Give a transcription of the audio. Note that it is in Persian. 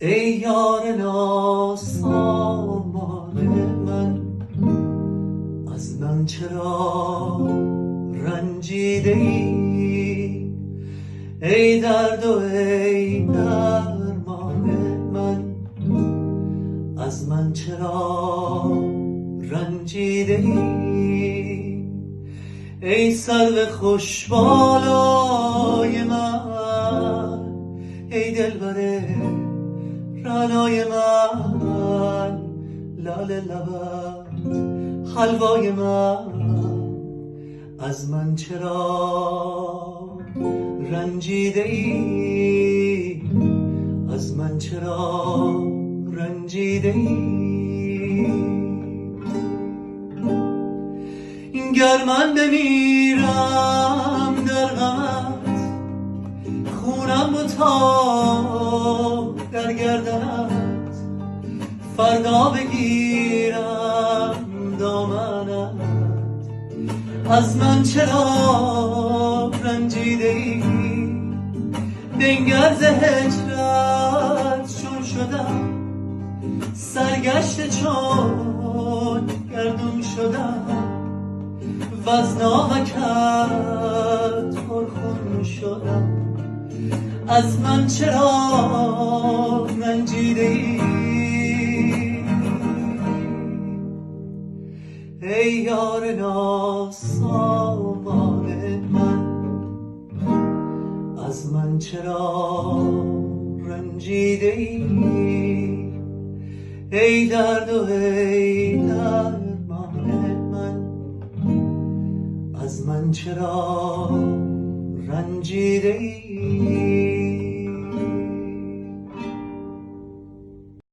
ای یار ناسامان من، از من چرا رنجیده ای؟ ای درد و ای درمان من، از من چرا رنجیده ای؟ ای سرو خوش بالای من، ای دلبر رعنای من، لال لبت حلوای من، از من چرا رنجیده ای؟ از من چرا رنجیده ای؟ گر من بمیرم در غمت، خونم و تا در گردنت، فردا بگیرم دامنت، از من چرا رنجیده ای؟ بنگر ز هجرت چون شدم، سرگشته چون گردون شدم، وز ناوکت پرخون شدم، از من چرا رنجیده ای؟ ای یار ناسامان من، از من چرا رنجیده ای؟ ای درد و ای درمان من، از من چرا رنجیده ای؟